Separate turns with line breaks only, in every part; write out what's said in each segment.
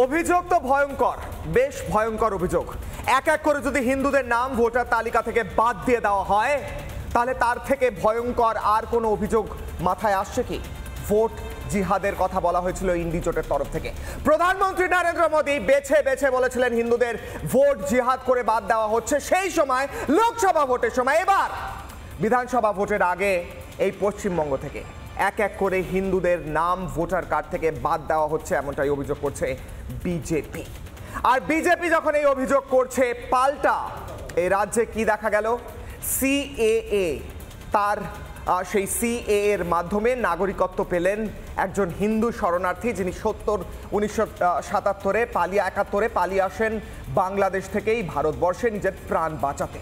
অভিযোগ তো ভয়ঙ্কর, বেশ ভয়ঙ্কর অভিযোগ। এক এক করে যদি হিন্দুদের নাম ভোটার তালিকা থেকে বাদ দিয়ে দেওয়া হয়, তাহলে তার থেকে ভয়ঙ্কর আর কোনো অভিযোগ মাথায় আসছে কি? ভোট জিহাদের কথা বলা হয়েছিল ইন্ডি জোটের তরফ থেকে। প্রধানমন্ত্রী নরেন্দ্র মোদী বেছে বেছে বলেছিলেন হিন্দুদের ভোট জিহাদ করে বাদ দেওয়া হচ্ছে সেই সময়, লোকসভা ভোটের সময়। এবার বিধানসভা ভোটের আগে এই পশ্চিমবঙ্গ থেকে এক এক করে হিন্দুদের নাম ভোটার কার্ড থেকে বাদ দেওয়া হচ্ছে, এমনটাই অভিযোগ করছে বিজেপি। আর বিজেপি যখন এই অভিযোগ করছে, পাল্টা এই রাজ্যে কি দেখা গেল? সিএএ, তার সেই সিএএ এর মাধ্যমে নাগরিকত্ব পেলেন একজন হিন্দু শরণার্থী, যিনি 1977-এ 71-এ পালিয়ে আসেন বাংলাদেশ থেকেই ভারতবর্ষে নিজের প্রাণ বাঁচাতে।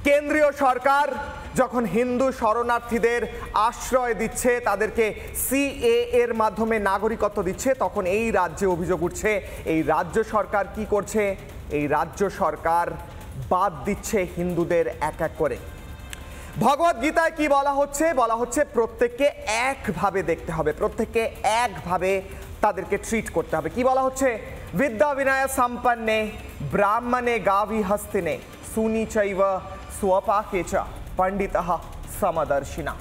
কেন্দ্রীয় সরকার যখন হিন্দু শরণার্থীদের আশ্রয় দিচ্ছে, তাদেরকে সিএএ এর মাধ্যমে নাগরিকত্ব দিচ্ছে, তখন এই রাজ্যে অভিযোগ উঠছে এই রাজ্য সরকার কি করছে? এই রাজ্য সরকার বাদ দিচ্ছে হিন্দুদের এক এক করে। ভগবদ গীতায় কি বলা হচ্ছে? বলা হচ্ছে প্রত্যেককে একভাবে দেখতে হবে, প্রত্যেককে একভাবে তাদেরকে ট্রিট করতে হবে। কি বলা হচ্ছে? বিদ্যা বিনয় সম্পন্নে ব্রাহ্মণে গাভি হস্তিনে সুনি চৈব স্বপাকেচা পণ্ডিতঃ সমদর্শিনা।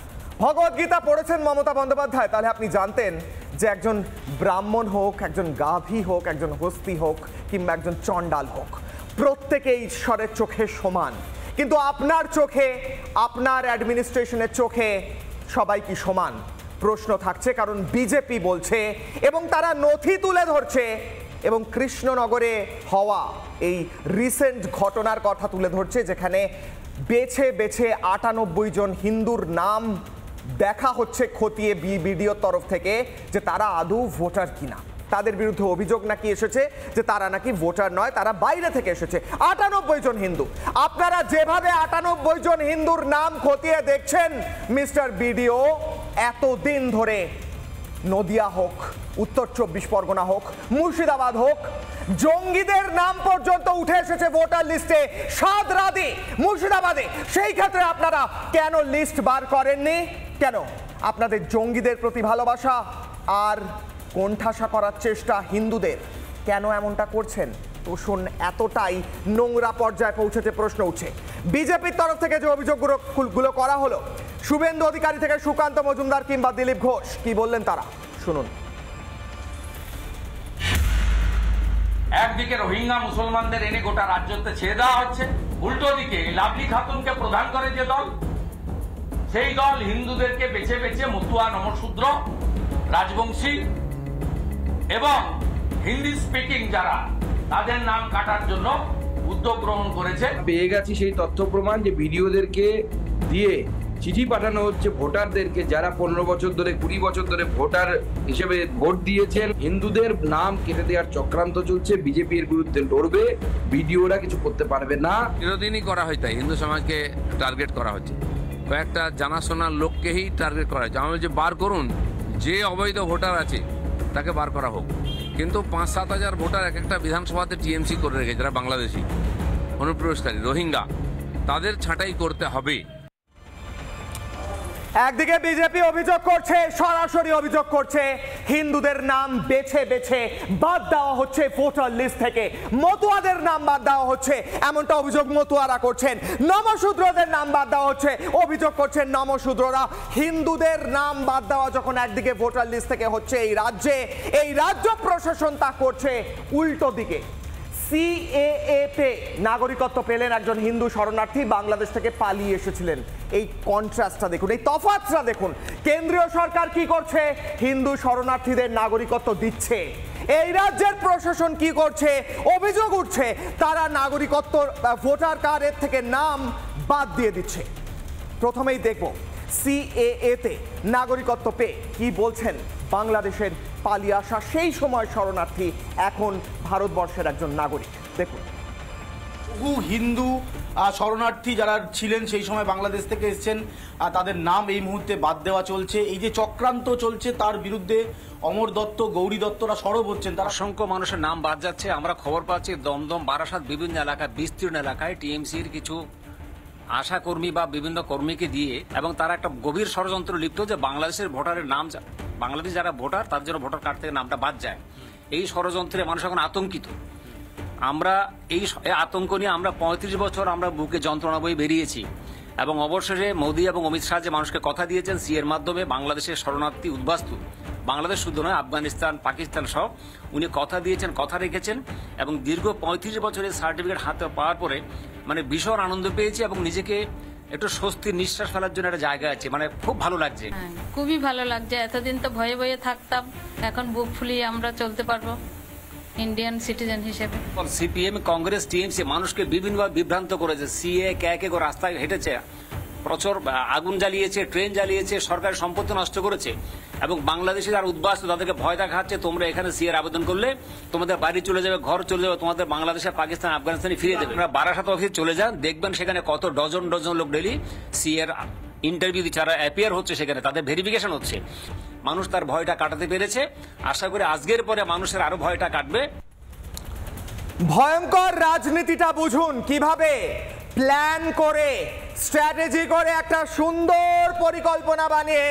ভগবদ গীতা পড়েছেন মমতা বন্দ্যোপাধ্যায়, তাহলে আপনি জানতেন যে একজন ব্রাহ্মণ হোক, একজন গাভী হোক, একজন হস্তি হোক, কিংবা একজন চণ্ডাল হোক, প্রত্যেকে ঈশ্বরের চোখে সমান। কিন্তু আপনার চোখে, আপনার অ্যাডমিনিস্ট্রেশনের চোখে সবাই কি সমান? প্রশ্ন থাকছে, কারণ বিজেপি বলছে এবং তারা নথি তুলে ধরছে এবং কৃষ্ণনগরে হওয়া এই রিসেন্ট ঘটনার কথা তুলে ধরছে, যেখানে বেছে বেছে 98 জন হিন্দুর নাম দেখা হচ্ছে খতিয়ে বিডিওর তরফ থেকে যে তারা আদৌ ভোটার কিনা। তাদের বিরুদ্ধে অভিযোগ নাকি এসেছে যে তারা নাকি ভোটার নয়, তারা বাইরে থেকে এসেছে। 98 জন হিন্দু। আপনারা যেভাবে 98 জন হিন্দুর নাম খতিয়ে দেখছেন মিস্টার বিডিও, এতদিন ধরে নদিয়া হোক, উত্তর 24 পরগনা হোক, মুর্শিদাবাদ হোক, জঙ্গিদের নাম পর্যন্ত উঠে এসেছে ভোটার লিস্টে। সাদরাদি মুর্শিদাবাদে, সেই ক্ষেত্রে আপনারা কেন লিস্ট বার করেননি? কেন? আপনাদের জঙ্গিদের প্রতি ভালোবাসা আর কোণঠাসা করার চেষ্টা হিন্দুদের, কেন এমনটা করছেন? তোষণ এতটাই নোংরা পর্যায়ে পৌঁছেছে, প্রশ্ন উঠছে। বিজেপির তরফ থেকে যে অভিযোগগুলো করা হলো, শুভেন্দু অধিকারী থেকে সুকান্ত মজুমদার কিংবা দিলীপ ঘোষ, কি বললেন তারা, শুনুন।
একদিকে রোহিঙ্গা মুসলমানদের এনে গোটা রাজ্যতে ছেড়ে দেওয়া হচ্ছে, উল্টো দিকে লাভলি খাতুনকে প্রধান করে যে দল, সেই দল হিন্দুদেরকে বেছে বেছে মতুয়া, নমশূদ্র, রাজবংশী এবং হিন্দি স্পিকিং যারা, তাদের নাম কাটার জন্য উদ্যোগ গ্রহণ করেছে।
পেয়ে গেছি সেই তথ্য প্রমাণ যে ভিডিওদেরকে দিয়ে চিঠি পাঠানো হচ্ছে ভোটারদেরকে, যারা 15 বছর ধরে, 20 বছর ধরে ভোটার হিসেবে ভোট দিয়েছেন। হিন্দুদের নাম কেটে দেওয়ার চক্রান্ত চলছে, বিজেপি এর বিরুদ্ধে লড়বে, ভিডিওরা কিছু করতে পারবে না।
চিরদিনই করা হয় তাই, হিন্দু সমাজকে টার্গেট করা হচ্ছে, কয়েকটা জানাশোনার লোককেই টার্গেট করা হচ্ছে। আমরা যে বার করুন, যে অবৈধ ভোটার আছে তাকে বার করা হোক, কিন্তু 5-7 হাজার ভোটার এক একটা বিধানসভাতে টিএমসি করে রেখেছে, যারা বাংলাদেশি অনুপ্রবেশকারী রোহিঙ্গা, তাদের ছাঁটাই করতে হবে।
একদিকে বিজেপি অভিযোগ করছে, সরাসরি অভিযোগ করছে, হিন্দুদের নাম বেছে বেছে বাদ দেওয়া হচ্ছে ভোটার লিস্ট থেকে, মতুয়াদের নাম বাদ দেওয়া হচ্ছে, এমনটা অভিযোগ মতুয়ারা করছেন। নমশূদ্রদের নাম বাদ দেওয়া হচ্ছে, অভিযোগ করছেন নমশূদ্ররা। হিন্দুদের নাম বাদ দেওয়া যখন একদিকে ভোটার লিস্ট থেকে হচ্ছে এই রাজ্যে, এই রাজ্য প্রশাসন তা করছে উল্টো দিকে। সিএএতে নাগরিকত্ব পেলেন একজন হিন্দু শরণার্থী, বাংলাদেশ থেকে পালিয়ে এসেছিলেন। এই কন্ট্রাস্টটা দেখুন, এই তফাৎটা দেখুন। কেন্দ্রীয় সরকার কি করছে? হিন্দু শরণার্থীদের নাগরিকত্ব দিচ্ছে। এই রাজ্যের প্রশাসন কি করছে? অভিযোগ উঠছে তারা নাগরিকত্ব, ভোটার কার্ডের থেকে নাম বাদ দিয়ে দিচ্ছে। প্রথমেই দেখব সিএএতে নাগরিকত্ব পেয়ে কি বলছেন বাংলাদেশের পালিয়ে আসা সেই সময় শরণার্থী, এখন ভারতবর্ষের একজন নাগরিক। দেখুন।
বহু হিন্দু শরণার্থী যারা ছিলেন সেই সময় বাংলাদেশ থেকে এসেছেন, তাদের নাম এই মুহূর্তে বাদ দেওয়া চলছে। এই যে চক্রান্ত চলছে, তার বিরুদ্ধে অমর দত্ত, গৌরী দত্তরা সরব হচ্ছেন। তারা
অসংখ্য মানুষের নাম বাদ যাচ্ছে। আমরা খবর পাচ্ছি দমদম, বারাসাত, বিভিন্ন এলাকায়, বিস্তীর্ণ এলাকায় টিএমসির কিছু আশাকর্মী বা বিভিন্ন কর্মীকে দিয়ে, এবং তারা একটা গভীর ষড়যন্ত্র লিপ্ত যে বাংলাদেশের ভোটারের নাম, বাংলাদেশ যারা ভোটার তার জন্য ভোটার কার্ড থেকে নামটা বাদ যায়। এই ষড়যন্ত্রে মানুষ এখন আতঙ্কিত। আমরা এই আতঙ্ক নিয়ে আমরা 35 বছর আমরা বুকে যন্ত্রণা বয়ে বেরিয়েছি এবং অবশেষে মোদী এবং অমিত শাহ যে মানুষকে কথা দিয়েছেন সিএর মাধ্যমে বাংলাদেশের শরণার্থী উদ্বাস্তু, বাংলাদেশ শুধু নয় আফগানিস্তান পাকিস্তান সহ উনি কথা দিয়েছেন, কথা রেখেছেন এবং দীর্ঘ 35 বছরের সার্টিফিকেট হাতে পাওয়ার পরে মানে ভীষণ আনন্দ পেয়েছি এবং নিজেকে একটু স্বস্তির নিঃশ্বাস ফেলার জন্য একটা জায়গা আছে, মানে খুব ভালো লাগছে।
খুবই ভালো লাগছে। এতদিন তো ভয়ে ভয়ে থাকতাম, এখন বুক ফুলিয়ে আমরা চলতে পারবো ইন্ডিয়ান সিটিজেন হিসেবে।
সিপিএম কংগ্রেস টিএমসি মানুষকে বিভিন্নভাবে বিভ্রান্ত করেছে, সিএ কে করে রাস্তায় হেঁটেছে, প্রচুর আগুন জ্বালিয়েছে, ট্রেন জ্বালিয়েছে, সরকারের সম্পত্তি নষ্ট করেছে এবং বাংলাদেশে যারা উদ্বাস্তু তাদেরকে ভয় দেখাচ্ছে তোমরা এখানে সিএর আবেদন করলে তোমাদের বাড়ি চলে যাবে, ঘর চলে যাবে, তোমাদের বাংলাদেশে পাকিস্তান আফগানিস্তানে ফিরে যাবে। আপনারা বারাসাত অফিসে চলে যান, দেখবেন সেখানে কত ডজন ডজন লোক ডেলি সিএর ইন্টারভিউ যারা অ্যাপিয়ার হচ্ছে সেখানে তাদের ভেরিফিকেশন হচ্ছে। মানুষ তার ভয়টা কাটাতে পেরেছে, আশা করি আজকের পরে মানুষের আরো ভয়টা কাটবে।
ভয়ঙ্কর রাজনীতিটা বুঝুন, কিভাবে প্ল্যান করে স্ট্র্যাটেজি করে একটা সুন্দর পরিকল্পনা বানিয়ে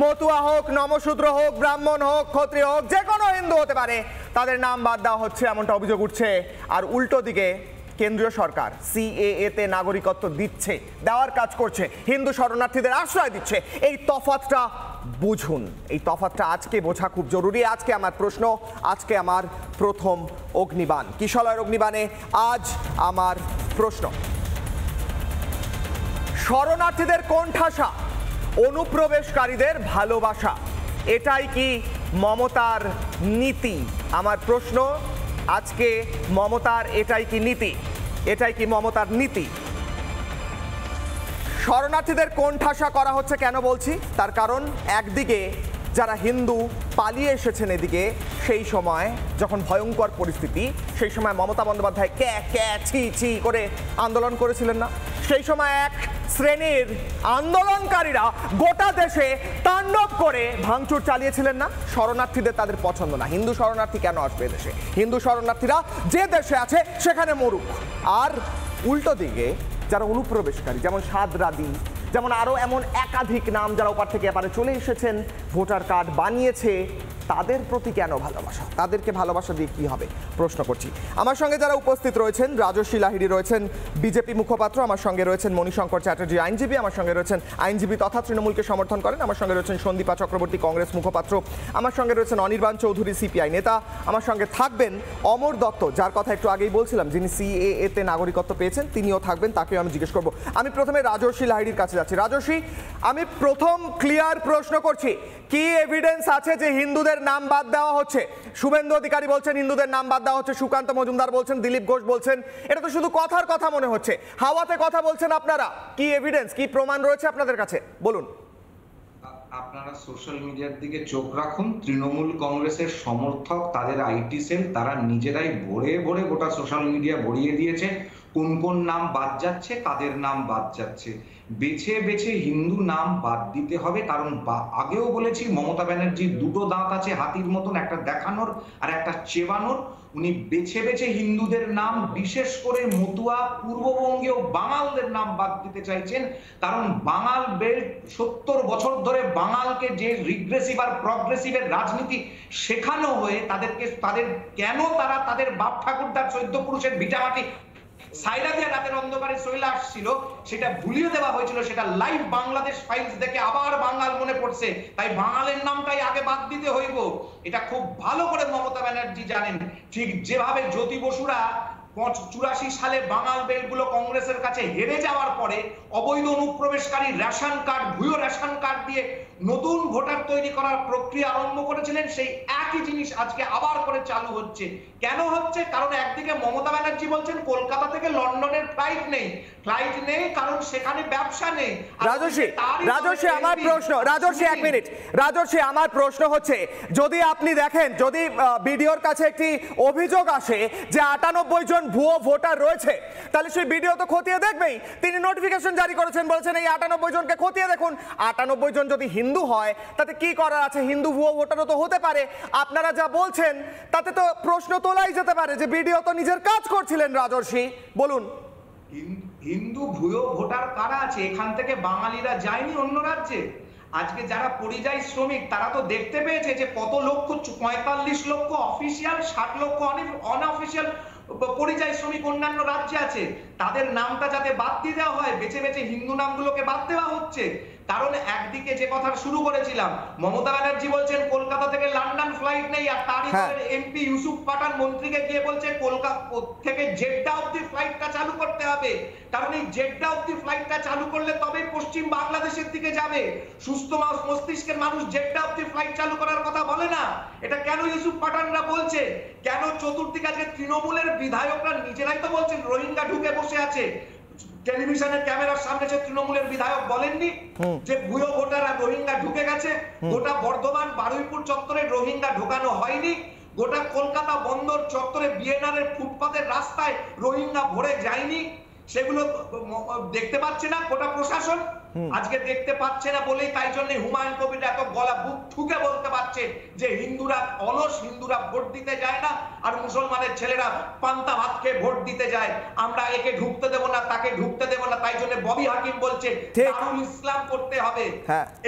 মতুয়া হোক, নমশূদ্র হোক, ব্রাহ্মণ হোক, ক্ষত্রিয় হোক, যে কোনো হিন্দু হতে পারে, তাদের নাম বাদ দেওয়া হচ্ছে এমনটা অভিযোগ উঠছে। আর উল্টো দিকে কেন্দ্রীয় সরকার সিএএতে নাগরিকত্ব দিচ্ছে, দেওয়ার কাজ করছে, হিন্দু শরণার্থীদের আশ্রয় দিচ্ছে। এই তফাৎটা বুঝুন, এই তফাৎটা আজকে বোঝা খুব জরুরি। আজকে আমার প্রশ্ন, আজকে আমার প্রথম অগ্নিবাণ, কিশলয়ের অগ্নিবাণে আজ আমার প্রশ্ন, শরণার্থীদের কোণঠাসা, অনুপ্রবেশকারীদের ভালোবাসা, এটাই কি মমতার নীতি? আমার প্রশ্ন আজকে, মমতার এটাই কি নীতি? এটাই কি মমতার নীতি? শরণার্থীদের কোণঠাসা করা হচ্ছে কেন বলছি? তার কারণ একদিকে যারা হিন্দু পালিয়ে এসেছেন এদিকে, সেই সময় যখন ভয়ঙ্কর পরিস্থিতি, সেই সময় মমতা বন্দ্যোপাধ্যায় ক্যা ছি ছি করে আন্দোলন করেছিলেন না? সেই সময় এক শ্রেণীর আন্দোলনকারীরা গোটা দেশে তাণ্ডব করে ভাঙচুর চালিয়েছিলেন না? শরণার্থীদের তাদের পছন্দ না। হিন্দু শরণার্থী কেন আসবে দেশে? হিন্দু শরণার্থীরা যে দেশে আছে সেখানে মরুক। আর উল্টো দিকে যারা অনুপ্রবেশকারী, যেমন সাদরাদি, যেমন আরও এমন একাধিক নাম যারা ওপার থেকে এপারে চলে এসেছেন, ভোটার কার্ড বানিয়েছে, তাদের প্রতি কেন ভালোবাসা? তাদেরকে ভালোবাসা দিয়ে কী হবে প্রশ্ন করছি। আমার সঙ্গে যারা উপস্থিত রয়েছেন, রাজস্বী লাহিড়ী রয়েছেন বিজেপি মুখপাত্র, আমার সঙ্গে রয়েছেন মণিশঙ্কর চ্যাটার্জি আইনজীবী, আমার সঙ্গে রয়েছেন আইনজীবী তথা তৃণমূলকে সমর্থন করেন, আমার সঙ্গে রয়েছেন সন্দীপা চক্রবর্তী কংগ্রেস মুখপাত্র, আমার সঙ্গে রয়েছেন অনির্বাণ চৌধুরী সিপিআই নেতা, আমার সঙ্গে থাকবেন অমর দত্ত, যার কথা একটু আগেই বলছিলাম, যিনি সিএএতে নাগরিকত্ব পেয়েছেন, তিনিও থাকবেন, তাকেও আমি জিজ্ঞেস করব। আমি প্রথমে রাজস্বী লাহিড়ীর কাছে যাচ্ছি। রাজস্বী, আমি প্রথম ক্লিয়ার প্রশ্ন করছি, কি এভিডেন্স আছে যে হিন্দুদের নাম বাদ দেওয়া হচ্ছে? শুভেন্দু অধিকারী বলছেন হিন্দুদের নাম বাদ দেওয়া হচ্ছে, সুকান্ত মজুমদার বলছেন, দিলীপ ঘোষ বলছেন। এটা তো শুধু কথার কথা মনে হচ্ছে, হাওয়াতে কথা বলছেন আপনারা। কি এভিডেন্স, কি প্রমাণ রয়েছে আপনাদের কাছে, বলুন।
আপনারা সোশ্যাল মিডিয়ার দিকে চোখ রাখুন, তৃণমূল কংগ্রেসের সমর্থক, তাদের আইটি সেল, তারা নিজেরাই ভরে ভরে গোটা সোশ্যাল মিডিয়া ভরিয়ে দিয়েছে কোন কোন নাম বাদ যাচ্ছে, কাদের নাম বাদ যাচ্ছে। বেছে বেছে হিন্দু নাম বাদ দিতে হবে, কারণ আগেও বলেছি মমতা ব্যানার্জির দুটো দাঁত আছে হাতির মতন, একটা দেখানোর আর একটা চেবানোর। উনি বেছে বেছে হিন্দুদের নাম, বিশেষ করে মতুয়া, পূর্ববঙ্গীয় বাঙালদের নাম বাদ দিতে চাইছেন, কারণ বাঙাল বেল্ট 70 বছর ধরে বাঙালকে যে রিগ্রেসিভ আর প্রগ্রেসিভের রাজনীতি শেখানো হয়ে তাদের কেন তারা তাদের বাপ ঠাকুরদার 14 পুরুষের ভিটামাটি সাইরা দিয়ে রাতের অন্ধকারে চলে আসছিল, সেটা ভুলিয়ে দেওয়া হয়েছিল। সেটা লাইভ বাংলাদেশ ফাইলস দেখে আবার বাঙাল মনে পড়ছে, তাই বাঙালের নামটাই আগে বাদ দিতে হইব। এটা খুব ভালো করে মমতা ব্যানার্জি জানেন, ঠিক যেভাবে জ্যোতি বসুরা 84 সালে বাঙাল বেলগুলো কংগ্রেসের কাছে হেরে যাওয়ার পরে অবৈধ অনুপ্রবেশকারী রেশন কার্ড, ভুয়ো রেশন কার্ড দিয়ে নতুন ভোটার তৈরি করার প্রক্রিয়া আরম্ভ করেছিলেন, সেই একই জিনিস আজকে আবার করে চালু হচ্ছে। কেন হচ্ছে? কারণ একদিকে মমতা ব্যানার্জি বলছেন কলকাতা থেকে লন্ডনের ফ্লাইট নেই, কারণ সেখানে ব্যবসা নেই।
রাজস্বী আমার প্রশ্ন, রাজস্বী এক মিনিট, রাজস্বী আমার প্রশ্ন হচ্ছে, যদি আপনি দেখেন, যদি বিডিওর কাছে একটি অভিযোগ আসে যে 98 জন ভুয়ো ভোটার রয়েছে, তাহলে সেই ভিডিও তো খতিয়ে দেখবেই। তিনি নোটিফিকেশন জারি করেছেন, বলেছেন এই 98 জনকে খতিয়ে দেখুন। 98 জন যদি হিন্দু হয় তাতে কি করার আছে? হিন্দু ভুয়ো ভোটারও তো হতে পারে। আপনারা যা বলছেন তাতে তো প্রশ্ন তোলাই যেতে পারে যে ভিডিও তো নিজের কাজ করছিলেন। রাজস্বী বলুন।
হিন্দু ভুয়ো ভোটার কারা আছে? এখান থেকে বাঙালিরা যায়নি অন্য রাজ্যে? আজকে যারা পরিযায়ী শ্রমিক তারা তো দেখতে পেয়েছে যে কত লক্ষ, 45 লক্ষ অফিসিয়াল, 60 লক্ষ অনঅফিসিয়াল পরিযায়ী শ্রমিক অন্যান্য রাজ্যে আছে। তাদের নামটা যাতে বাদ দিয়ে দেওয়া হয়, বেছে বেছে হিন্দু নামগুলোকে বাদ দেওয়া হচ্ছে। কারণ একদিকে যে কথা শুরু করেছিলাম, মমতা ব্যানার্জি বলছেন কলকাতা থেকে লন্ডন ফ্লাইট নেই, আর তারই এমপি ইউসুফ পাঠান মন্ত্রীকে গিয়ে বলছে কলকাতা থেকে জেড্ডা অব্দি ফ্লাইটটা চালু করতে হবে, কারণ এই জেড্ডা অব্দি ফ্লাইটটা চালু করলে তবেই পশ্চিম বাংলাদেশের দিকে যাবে। সুস্থ মস্তিষ্কের মানুষ জেড্ডা অব্দি ফ্লাইট চালু করার কথা বলে না। এটা কেন ইউসুফ পাঠানরা বলছে? কেন চতুর্দিকে আজকে তৃণমূলের বিধায়করা নিজেরাই তো বলছেন রোহিঙ্গা ঢুকে বসে আছে। টেলিভিশনের ক্যামেরার সামনে যে তৃণমূলের বিধায়ক বলেননি যে ভুয়ো ভোটার আর রোহিঙ্গা ঢুকে গেছে? গোটা বর্ধমান বারুইপুর চত্বরে রোহিঙ্গা ঢোকানো হয়নি, গোটা কলকাতা বন্দর চত্বরে বিএনআর এর ফুটপাতের রাস্তায় রোহিঙ্গা ভরে যায়নি। সেগুলো দেখতে পাচ্ছে না গোটা প্রশাসন, আজকে দেখতে পাচ্ছে না বলেই তাই জন্য হুমায়ুন কবির এত গলা বুক ঠুকে বলতে পারছে যে হিন্দুরা অলস, হিন্দুরা ভোট দিতে যায় না, আর মুসলমানের ছেলেরা পান্তা ভাত খেয়ে ভোট দিতে যায়। আমরা একে ঢুকতে দেব না, তাকে ঢুকতে দেব না, তাই জন্য ববি হাকিম বলছে দারুল ইসলাম করতে হবে।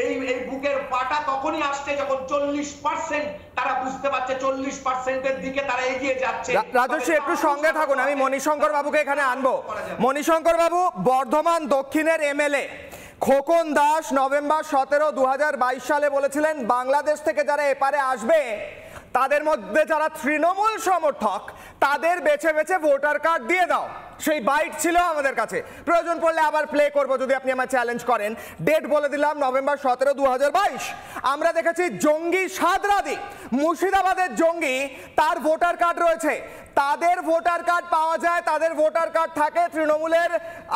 এই বুকের পাটা তখনই আসছে যখন 40% তারা বুঝতে পারছে 40%-এর দিকে তারা এগিয়ে যাচ্ছে।
রাজস্বী একটু সঙ্গে থাকুন, আমি মণিশঙ্কর বাবুকে এখানে আনবো। মণিশঙ্কর বাবু, বর্ধমান দক্ষিণের এমএলএ খোকন দাস নভেম্বর 17, 2022 সালে বলেছিলেন বাংলাদেশ থেকে যারা এপারে আসবে তাদের মধ্যে যারা তৃণমূল সমর্থক তাদের বেছে বেছে ভোটার কার্ড দিয়ে দাও। সেই বাইট ছিল আমাদের কাছে, প্রয়োজন পড়লে আবার প্লে করব যদি আপনি আমায় চ্যালেঞ্জ করেন। ডেট বলে দিলাম নভেম্বর 17, 2022। আমরা দেখেছি জঙ্গি সাদরাদি, মুর্শিদাবাদের জঙ্গি, তার ভোটার কার্ড রয়েছে। তাদের ভোটার কার্ড পাওয়া যায়, তাদের ভোটার কার্ড থাকে, তৃণমূলের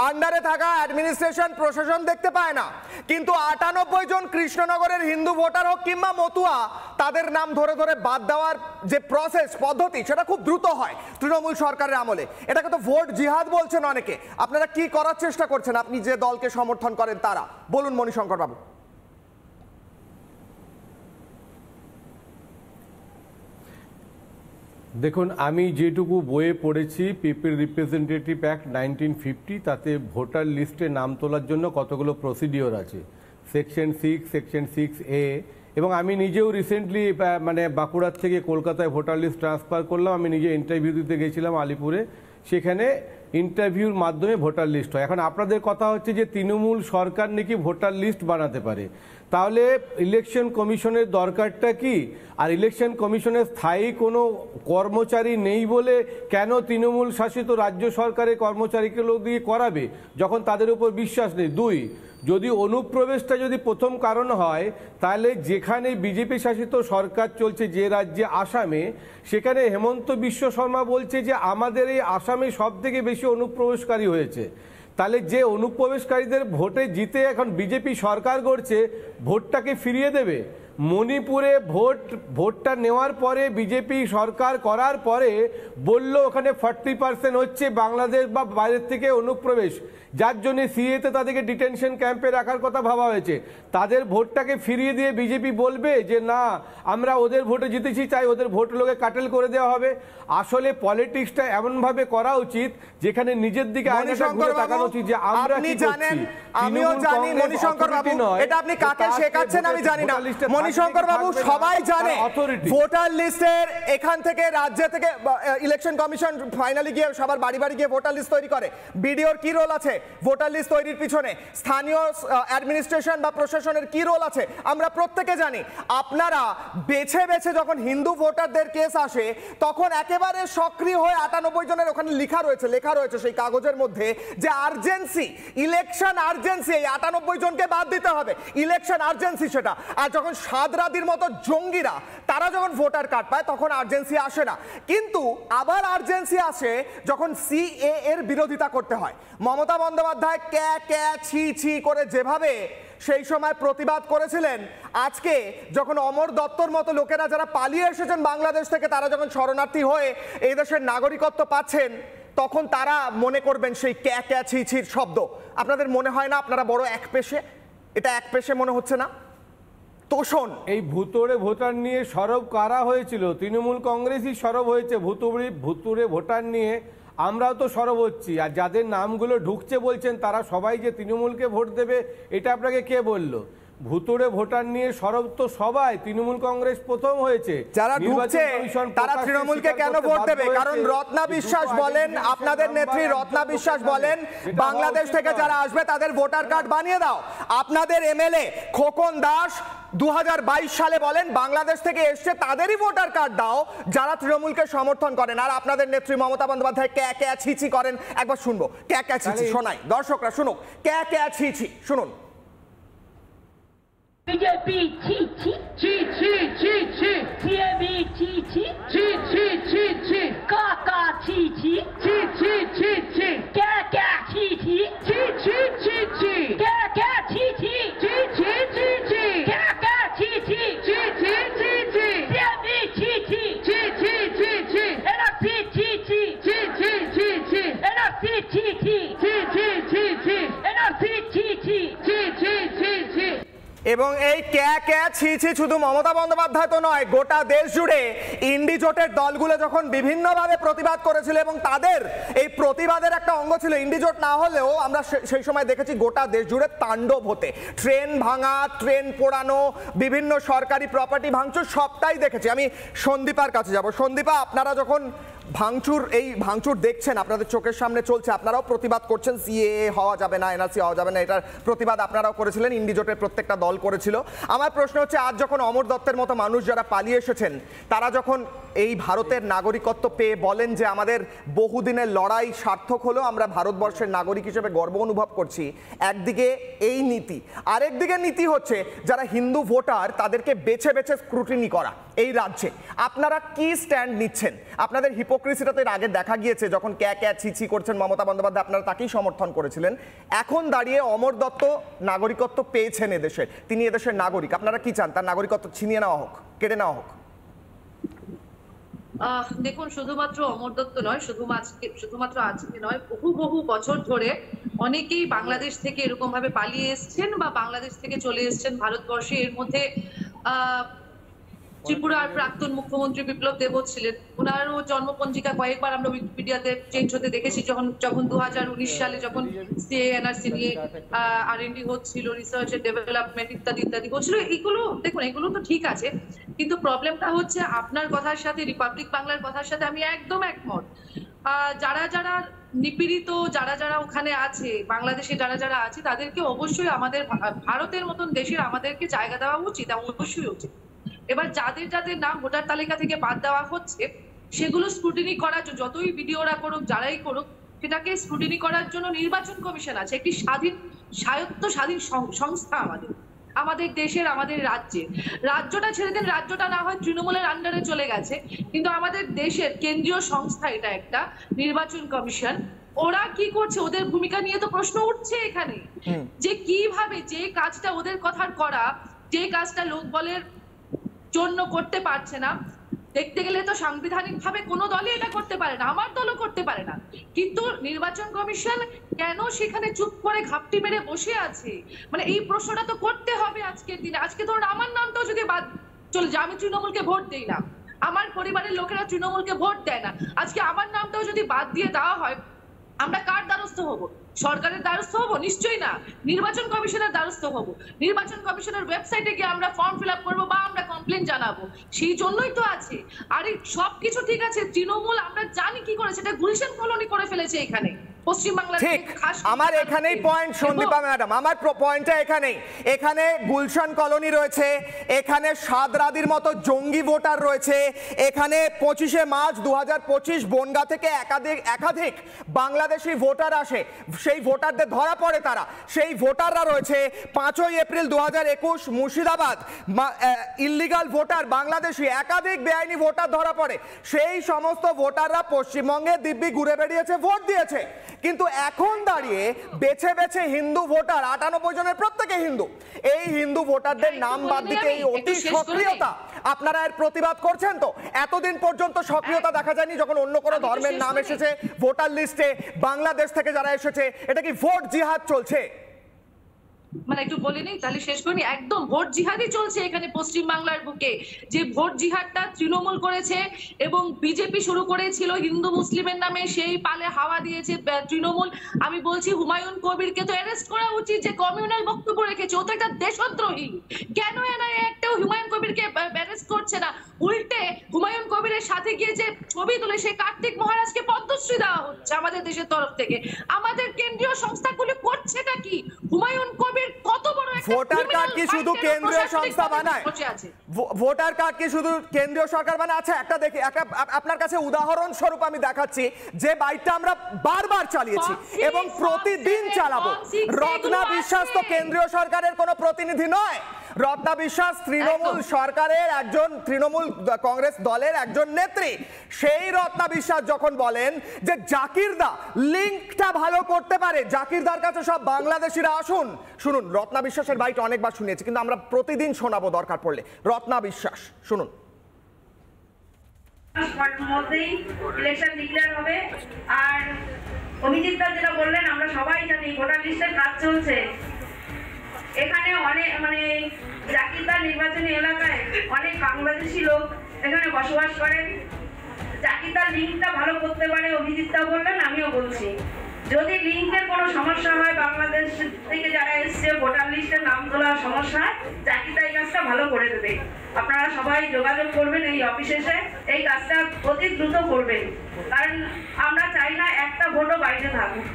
আন্ডারে থাকা অ্যাডমিনিস্ট্রেশন প্রশাসন দেখতে পায় না। কিন্তু 98 জন কৃষ্ণনগরের হিন্দু ভোটার হোক কিংবা মতুয়া, তাদের নাম ধরে ধরে বাদ দেওয়ার যে প্রসেস পদ্ধতি সেটা খুব দ্রুত হয় তৃণমূল সরকারের আমলে। এটাকে তো ভোট জিহাদ বলছেন অনেকে। আপনারা কি করার চেষ্টা করছেন, আপনি যে দলকে সমর্থন করেন তারা? বলুন মণিশঙ্কর বাবু।
দেখুন, আমি যেটুকু বইয়ে পড়েছি পিপল রিপ্রেজেন্টেটিভ অ্যাক্ট 1950, তাতে ভোটার লিস্টে নাম তোলার জন্য কতগুলো প্রসিডিওর আছে, সেকশন 6, সেকশন 6A। এবং আমি নিজেও রিসেন্টলি মানে বাঁকুড়ার থেকে কলকাতায় ভোটার লিস্ট ট্রান্সফার করলাম। আমি নিজে ইন্টারভিউ দিতে গেছিলাম আলিপুরে, সেখানে ইন্টারভিউর মাধ্যমে ভোটার লিস্ট হয়। এখন আপনাদের কথা হচ্ছে যে তৃণমূল সরকার নাকি ভোটার লিস্ট বানাতে পারে, তাহলে ইলেকশন কমিশনের দরকারটা কি? আর ইলেকশন কমিশনের স্থায়ী কোনো কর্মচারী নেই বলে কেন তৃণমূল শাসিত রাজ্য সরকারের কর্মচারীগুলো দিয়ে করাবে যখন তাদের উপর বিশ্বাস নেই? 2, যদি অনুপ্রবেশটা যদি প্রথম কারণ হয়, তাহলে যেখানে বিজেপি শাসিত সরকার চলছে যে রাজ্যে আসামে, সেখানে হেমন্ত বিশ্ব শর্মা বলছে যে আমাদের এই আসামে সব থেকে বেশি অনুপ্রবেশকারী হয়েছে। তাহলে যে অনুপ্রবেশকারীদের ভোটে জিতে এখন বিজেপি সরকার গড়ছে, ভোটটাকে ফিরিয়ে দেবে? মণিপুরে ভোটটা নেওয়ার পরে বিজেপি সরকার করার পরে বলল ওখানে 40% হচ্ছে বাংলাদেশ বা বাইরের থেকে অনুপ্রবেশ, যার জন্য সিএতে তাদেরকে ডিটেনশন ক্যাম্পে রাখার কথা ভাবা হয়েছে। তাদের ভোটটাকে ফিরিয়ে দিয়ে বিজেপি বলবে যে না, আমরা ওদের ভোটে জিতেছি, চাই ওদের ভোট লোকে কাটেল করে দেওয়া হবে। আসলে পলিটিক্সটা এমনভাবে করা উচিত যেখানে নিজের দিকে তাকানো উচিত যে আমরা কি করছি।
আমিও জানি মণিশঙ্কর বাবু, এটা আপনি কাকে শেখাচ্ছেন আমি জানি না। মণিশঙ্কর বাবু, সবাই জানে ভোটার লিস্টের এখান থেকে রাজ্য থেকে ইলেকশন কমিশন ফাইনালি গিয়ে সবার বাড়ি বাড়ি গিয়ে ভোটার লিস্ট তৈরি করে। বিডিওর কি রোল আছে ভোটার লিস্ট তৈরির পিছনে? স্থানীয় অ্যাডমিনিস্ট্রেশন বা প্রশাসনের কি রোল আছে আমরা প্রত্যেকে জানি। আপনারা বেছে বেছে যখন হিন্দু ভোটারদের কেস আসে তখন একেবারে সক্রিয় হয়ে 98 জনের ওখানে লেখা রয়েছে সেই কাগজের মধ্যে যে আর্জেন্সি, ইলেকশন আর্জেন্সি, এই 98 জনকে বাদ দিতে হবে, ইলেকশন আর্জেন্সি সেটা। আর যখন সাদরাদির মতো জঙ্গিরা তারা যখন ভোটার কার্ড পায় তখন আর্জেন্সি আসে না। কিন্তু আবার আর্জেন্সি আসে যখন সিএ এর বিরোধিতা করতে হয়। মমতা বন্দ্যোপাধ্যায় ক্যা ছি ছি করে যেভাবে সেই সময় প্রতিবাদ করেছিলেন, আজকে যখন অমর দত্তর মতো লোকেরা যারা পালিয়ে এসেছেন বাংলাদেশ থেকে, তারা যখন শরণার্থী হয়ে এই দেশের নাগরিকত্ব পাচ্ছেন, তখন তারা মনে করবেন সেই ক্যা ছি ছির শব্দ। আপনাদের মনে হয় না আপনারা বড় একপেশে? এটা একপেশে মনে হচ্ছে না? তোষণ
এই ভুতুড়ে ভোটার নিয়ে সরব কারা হয়েছিল? তৃণমূল কংগ্রেসই সরব হয়েছে ভুতুড়ে ভোটার নিয়ে। আমরাও তো সরব হচ্ছি। আর যাদের নামগুলো ঢুকছে বলছেন তারা সবাই যে তৃণমূলকে ভোট দেবে, এটা আপনাকে কে বলল? ভুতুড়ে ভোটার নিয়ে সরব তো সবাই, তৃণমূল কংগ্রেস প্রথম হয়েছে।
যারা ঢুকছে তারা তৃণমূলকে কেন ভোট দেবে? কারণ রত্না বিশ্বাস বলেন, আপনাদের নেত্রী রত্না বিশ্বাস বলেন, বাংলাদেশ থেকে যারা আসবে তাদের ভোটার কার্ড বানিয়ে দাও। আপনাদের এমএলএ খোকন দাস 2022 সালে বলেন বাংলাদেশ থেকে এসছে তাদেরই ভোটার কার্ড দাও যারা তৃণমূলকে সমর্থন করেন। আর আপনাদের নেত্রী মমতা বন্দ্যোপাধ্যায় ক্যা ক্যা ছি ছি করেন, একবার শুনবো। ক্যা ক্যা ছি ছি শোনাই, দর্শকরা শুনুক। ক্যা ক্যা ছি ছি শুনুন।
বিজেপি ছি ছি ছি ছি ছি ছি, সিএবি ছি ছি ছি ছি ছি ছি, কাকা ছি ছি ছি ছি ছি ছি, ক্যা ক্যা ছি ছি ছি ছি ছি ছি, ক্যা ক্যা ছি ছি ছি ছি ছি ছি, ক্যা ক্যা ছি ছি ছি ছি ছি ছি, সিএবি ছি ছি ছি ছি ছি ছি, এনআরসি ছি ছি ছি ছি ছি ছি, এনআরসি ছি ছি ছি ছি ছি ছি, এনআরসি ছি ছি ছি ছি ছি ছি।
এবং এই ক্যা ক্যা ছি ছি শুধু মমতা বন্দ্যোপাধ্যায় তো নয়, গোটা দেশ জুড়ে ইন্ডি জোটের দলগুলো যখন বিভিন্নভাবে প্রতিবাদ করেছিল এবং তাদের এই প্রতিবাদের একটা অঙ্গ ছিল ইন্ডি জোট না হলেও আমরা সেই সময় দেখেছি গোটা দেশ জুড়ে তাণ্ডব হতে, ট্রেন ভাঙা, ট্রেন পোড়ানো, বিভিন্ন সরকারি প্রপার্টি ভাঙচুর, সবটাই দেখেছি। আমি সন্দীপার কাছে যাব। সন্দীপা, আপনারা যখন ভাঙচুর দেখছেন, আপনাদের চোখের সামনে চলছে, আপনারাও প্রতিবাদ করছেন, সিএএ হওয়া যাবে না, এনআরসি হওয়া যাবে না, এটার প্রতিবাদ আপনারাও করেছিলেন, ইন্ডি জোটের প্রত্যেকটা দল করেছিল। আমার প্রশ্ন হচ্ছে, আজ যখন অমর দত্তের মতো মানুষ যারা পালিয়ে এসেছেন তারা যখন এই ভারতের নাগরিকত্ব পেয়ে বলেন যে আমাদের বহুদিনের লড়াই সার্থক হলো, আমরা ভারতবর্ষের নাগরিক হিসেবে গর্ব অনুভব করছি, একদিকে এই নীতি, আরেকদিকে নীতি হচ্ছে যারা হিন্দু ভোটার তাদেরকে বেছে বেছে স্ক্রুটিনি করা এই রাজ্যে। আপনারা কি স্ট্যান্ড নিচ্ছেন? আপনাদের হিপোক্রেসিটা তো এর আগে দেখা গিয়েছে, যখন ক্যা ক্যা ছি ছি করছেন মমতা বন্দ্যোপাধ্যায় আপনারা তাকেই সমর্থন করেছিলেন। এখন দাঁড়িয়ে অমর দত্ত নাগরিকত্ব পেয়েছেন এদেশে, তিনি এদেশের নাগরিক, আপনারা কি চান? তার নাগরিকত্ব ছিনিয়ে নেওয়া হোক, কেড়ে নেওয়া হোক?
দেখুন, শুধুমাত্র অমর দত্ত নয়, শুধুমাত্র আজকে নয়, বহু বছর ধরে অনেকেই বাংলাদেশ থেকে এরকম ভাবে পালিয়ে এসছেন বা বাংলাদেশ থেকে চলে এসছেন ভারতবর্ষে। এর মধ্যে ত্রিপুরার প্রাক্তন মুখ্যমন্ত্রী বিপ্লব দেবও ছিলেন, ওনারও জন্মপঞ্জিকা কয়েকবার আমরা উইকিপিডিয়াতে চেঞ্জ হতে দেখেছি। যখন 2019 সালে যখন সিএএ এনআরসি নিয়ে আর&ডি হচ্ছিল, রিসার্চ এন্ড ডেভেলপমেন্ট ইত্যাদি ইত্যাদি হচ্ছিল, এগুলো দেখুন, এগুলো তো ঠিক আছে, কিন্তু প্রবলেমটা হচ্ছে আপনার কথার সাথে, রিপাবলিক বাংলার কথার সাথে আমি একদম একমত। যারা যারা নিপীড়িত, যারা যারা ওখানে আছে, বাংলাদেশে যারা যারা আছে, তাদেরকে অবশ্যই আমাদের ভারতের মতন দেশের আমাদেরকে জায়গা দেওয়া উচিত, অবশ্যই উচিত। এবার যাদের যাদের নাম ভোটার তালিকা থেকে বাদ দেওয়া হচ্ছে সেগুলো স্ক্রুটিনি করার জন্য, যতই ভিডিওরা করুক, যারাই করুক, সেটাকে স্ক্রুটিনি করার জন্য নির্বাচন কমিশন আছে, একটি স্বাধীন সংস্থা আমাদের দেশের, আমাদের রাজ্যটা ছেড়ে দেন, রাজ্যটা না হয় তৃণমূলের আন্ডারে চলে গেছে, কিন্তু আমাদের দেশের কেন্দ্রীয় সংস্থা এটা একটা নির্বাচন কমিশন। ওরা কি করছে, ওদের ভূমিকা নিয়ে তো প্রশ্ন উঠছে এখানে, যে কিভাবে যে কাজটা ওদের কথার করা, যে কাজটা লোক বলের জন্য করতে পারছে না, দেখতে গেলে তো সাংবিধানিক ভাবে কোনো দলই এটা করতে পারে না, আমার দলও করতে পারে না, কিন্তু নির্বাচন কমিশন কেন সেখানে চুপ করে ঘাপটি মেরে বসে আছে? মানে এই প্রশ্নটা তো করতে হবে আজকের দিনে। আজকে ধরুন আমার নামটাও যদি বাদ চলে যায়, আমি তৃণমূলকে ভোট দেই না, আমার পরিবারের লোকেরা তৃণমূলকে ভোট দেয় না, আজকে আমার নামটাও যদি বাদ দিয়ে দেওয়া হয়, আমরা কার দ্বারস্থ হব? সরকারের দ্বারস্থ হব? নিশ্চয়ই না, নির্বাচন কমিশনের দ্বারস্থ হব। নির্বাচন কমিশনের ওয়েবসাইটে গিয়ে আমরা ফর্ম ফিল আপ করবো বা আমরা কমপ্লেন জানাবো, সেই জন্যই তো আছে। আর এই সবকিছু ঠিক আছে, তৃণমূল আমরা জানি কি করে, সেটা গুলশান কলোনি করে ফেলেছে এখানে পশ্চিমবাংলার।
ঠিক, আমার এখানেই পয়েন্ট সন্দীপা ম্যাডাম, আমার পয়েন্টটা এখানেই। এখানে গুলশান কলোনি রয়েছে, এখানে সাদরাদির মতো জঙ্গি ভোটার রয়েছে, এখানে 25শে মার্চ 2025 বনগাঁ থেকে একাধিক বাংলাদেশি ভোটার আসে, সেই ভোটারদের ধরা পড়ে, তারা সেই ভোটাররা রয়েছে। 5ই April 2021 Murshidabad illegal voter Bangladeshi একাধিক বেআইনি ভোটার ধরা পড়ে, সেই সমস্ত ভোটাররা পশ্চিমবঙ্গে দিব্যি ঘুরে বেরিয়েছে, ভোট দিয়েছে। কিন্তু এখন দাঁড়িয়ে বেছে বেছে হিন্দু ভোটার, 98 জনের প্রত্যেকে হিন্দু, এই হিন্দু ভোটারদের নাম বাদ দিতে এই অতি সক্রিয়তা, আপনারা এর প্রতিবাদ করছেন তো? এতদিন পর্যন্ত সক্রিয়তা দেখা যায়নি যখন অন্য কোনো ধর্মের নাম এসেছে ভোটার লিস্টে, বাংলাদেশ থেকে যারা এসেছে, এটা কি ভোট জিহাদ চলছে?
মানে একটু বলে নিই তাহলে শেষ করিনি। একদম ভোট জিহাদই চলছে এখানে পশ্চিম বাংলার বুকে। যে ভোট জিহাদটা তৃণমূল করেছে এবং বিজেপি শুরু করেছিল হিন্দু মুসলিমের নামে, সেই পালে হাওয়া দিয়েছে তৃণমূল। আমি বলছি হুমায়ুন কবিরকে তো অ্যারেস্ট করা উচিত, যে কমিউনাল বক্তব্য রেখেছে। ও তো একটা দেশদ্রোহী। কেন এনআইএ একটাও হুমায়ুন কবিরকে অ্যারেস্ট করছে না? উল্টে হুমায়ুন কবিরের সাথে গিয়ে যে ছবি তুলে সেই কার্তিক মহারাজকে পদ্মশ্রী দেওয়া হচ্ছে আমাদের দেশের তরফ থেকে। আমাদের কেন্দ্রীয় সংস্থাগুলো করছেটা কি? হুমায়ুন কবির কত বড় একটা
ভোটার কার্ড কি শুধু কেন্দ্রীয় সংস্থা বানায়? ভোটার কার্ড কি শুধু কেন্দ্রীয় সরকার বানায়? আচ্ছা একটা দেখি, আপনার কাছে উদাহরণ স্বরূপ আমি দেখাচ্ছি যে বাইকটা আমরা বারবার চালিয়েছি এবং প্রতিদিন চালাবো। রত্না বিশ্বাস তো কেন্দ্রীয় সরকারের কোনো প্রতিনিধি নয়। রত্না বিশ্বাস তৃণমূল সরকারের একজন, তৃণমূল কংগ্রেস দলের একজন নেত্রী। সেই রত্না বিশ্বাস যখন বলেন যে জাকিরদা লিঙ্কটা ভালো করতে পারে, জাকিরদার কাছে সব বাংলাদেশিরা আসুন। শুনুন, রত্না বিশ্বাসের বাইট অনেকবার শুনিয়েছি, কিন্তু আমরা প্রতিদিন শোনাবো দরকার পড়লে। রত্না বিশ্বাস শুনুন।
মধ্যেই ইলেকশন ডিক্লেয়ার হবে। আর অভিজিৎ দা যেটা বললেন, আমরা সবাই জানি ভোটার লিস্টের কাজ চলছে। এখানে অনেক মানে জাকিরদার নির্বাচনী এলাকায় অনেক বাংলাদেশি লোক এখানে বসবাস করেন। জাকিরদার লিঙ্কটা ভালো করতে পারে, অভিজিৎ দা বললেন, আমিও বলছি। যদি লিঙ্কের কোনো সমস্যা হয়, বাংলাদেশ থেকে যারা এসছে ভোটার লিস্টের নাম তোলার সমস্যা হয়, জাকিরদা এই কাজটা ভালো করে দেবে। আপনারা সবাই যোগাযোগ করবেন এই অফিসে এসে, এই কাজটা অতি দ্রুত করবেন, কারণ আমরা চাই না একটা ভোটও বাইরে থাকুক।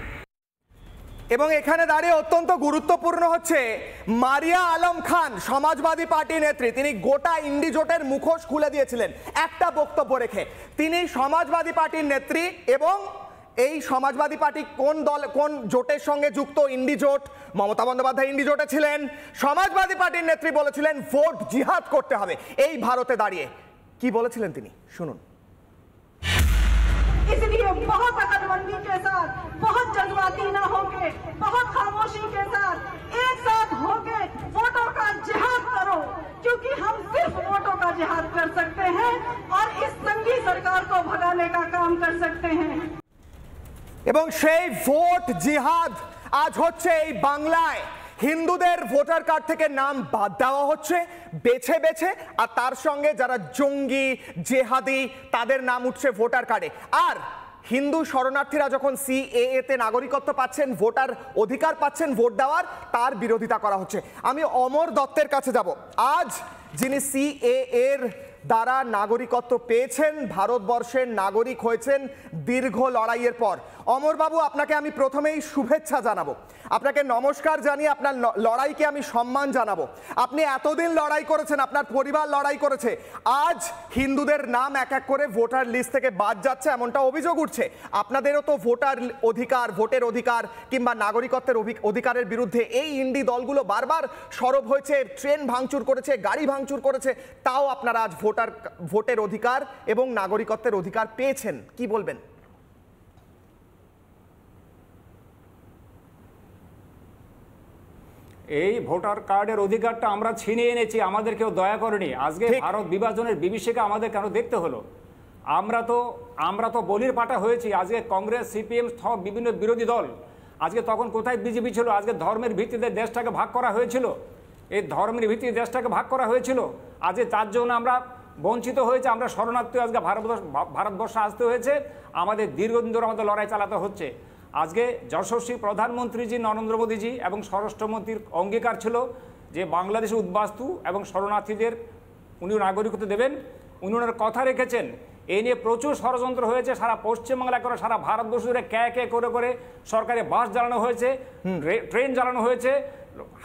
এবং এখানে দাঁড়িয়ে অত্যন্ত গুরুত্বপূর্ণ হচ্ছে মারিয়া আলম খান, সমাজবাদী পার্টি নেত্রী, তিনি গোটা ইন্ডি জোটের মুখোশ খুলে দিয়েছিলেন একটা বক্তব্য রেখে। তিনি সমাজবাদী পার্টির নেত্রী এবং এই সমাজবাদী পার্টি কোন দল, কোন জোটের সঙ্গে যুক্ত? ইন্ডি জোট। মমতা বন্দ্যোপাধ্যায় ইন্ডি জোটে ছিলেন। সমাজবাদী পার্টির নেত্রী বলেছিলেন ভোট জিহাদ করতে হবে। এই ভারতে দাঁড়িয়ে কি বলেছিলেন তিনি শুনুন।
इसलिए बहुत अकलमंदी के साथ, बहुत जज्बाती ना होके, बहुत खामोशी के साथ एक साथ होके वोटों का जिहाद करो, क्योंकि हम सिर्फ वोटों का जिहाद कर सकते हैं और इस संघी सरकार को भगाने का काम कर सकते हैं।
এবং সেই ভোট জিহাদ আজ হচ্ছে এই বাংলায়। হিন্দুদের ভোটার কার্ড থেকে নাম বাদ দেওয়া হচ্ছে বেছে বেছে, আর তার সঙ্গে যারা জঙ্গি জেহাদি তাদের নাম উঠছে ভোটার কার্ডে। আর হিন্দু শরণার্থীরা যখন সিএএ তে নাগরিকত্ব পাচ্ছেন, ভোটার অধিকার পাচ্ছেন ভোট দেওয়ার, তার বিরোধিতা করা হচ্ছে। আমি অমর দত্তের কাছে যাব। আজ যিনি সিএএ এর দ্বারা নাগরিকত্ব পেয়েছেন, ভারতবর্ষের নাগরিক হয়েছেন দীর্ঘ লড়াইয়ের পর। অমরবাবু, আপনাকে আমি প্রথমেই শুভেচ্ছা জানাবো, আপনাকে নমস্কার জানিয়ে আপনার লড়াইকে আমি সম্মান জানাবো। আপনি এতদিন লড়াই করেছেন, আপনার পরিবার লড়াই করেছে। আজ হিন্দুদের নাম এক এক করে ভোটার লিস্ট থেকে বাদ যাচ্ছে, এমনটা অভিযোগ উঠছে। আপনাদেরও তো ভোটার অধিকার, ভোটের অধিকার কিংবা নাগরিকত্বের অধিকারের বিরুদ্ধে এই ইন্ডি দলগুলো বারবার সরব হয়েছে, ট্রেন ভাঙচুর করেছে, গাড়ি ভাঙচুর করেছে, তাও আপনারা আজ ভোটের অধিকার এবং নাগরিকত্বের অধিকার পেয়েছেন। কি বলবেন?
এই ভোটার কার্ডের অধিকারটা আমরা ছিনিয়ে এনেছি, আমাদের কেউ দয়া করেনি। আজকে ভারত বিভাজনের বিভীষিকা আমাদের কেন দেখতে হলো? আমরা তো বলির পাঠা হয়েছি। আজকে কংগ্রেস, সিপিএম সব বিভিন্ন বিরোধী দল, আজকে তখন কোথায় বিজেপি ছিল? আজকে ধর্মের ভিত্তিতে দেশটাকে ভাগ করা হয়েছিল, এই ধর্মের ভিত্তিতে দেশটাকে ভাগ করা হয়েছিল। আজকে তার জন্য আমরা বঞ্চিত হয়েছে, আমরা শরণার্থী আজকে ভারতবর্ষে আসতে হয়েছে। আমাদের দীর্ঘদিন ধরে আমাদের লড়াই চালাতে হচ্ছে। আজকে যশস্বী প্রধানমন্ত্রীজি নরেন্দ্র মোদীজি এবং স্বরাষ্ট্রমন্ত্রীর অঙ্গীকার ছিল যে বাংলাদেশের উদ্বাস্তু এবং শরণার্থীদের উনি নাগরিকত্ব দেবেন। উনি ওনার কথা রেখেছেন। এই নিয়ে প্রচুর ষড়যন্ত্র হয়েছে, সারা পশ্চিমবাংলা করে সারা ভারতবর্ষ জুড়ে কে করে সরকারি বাস জ্বালানো হয়েছে, ট্রেন জ্বালানো হয়েছে,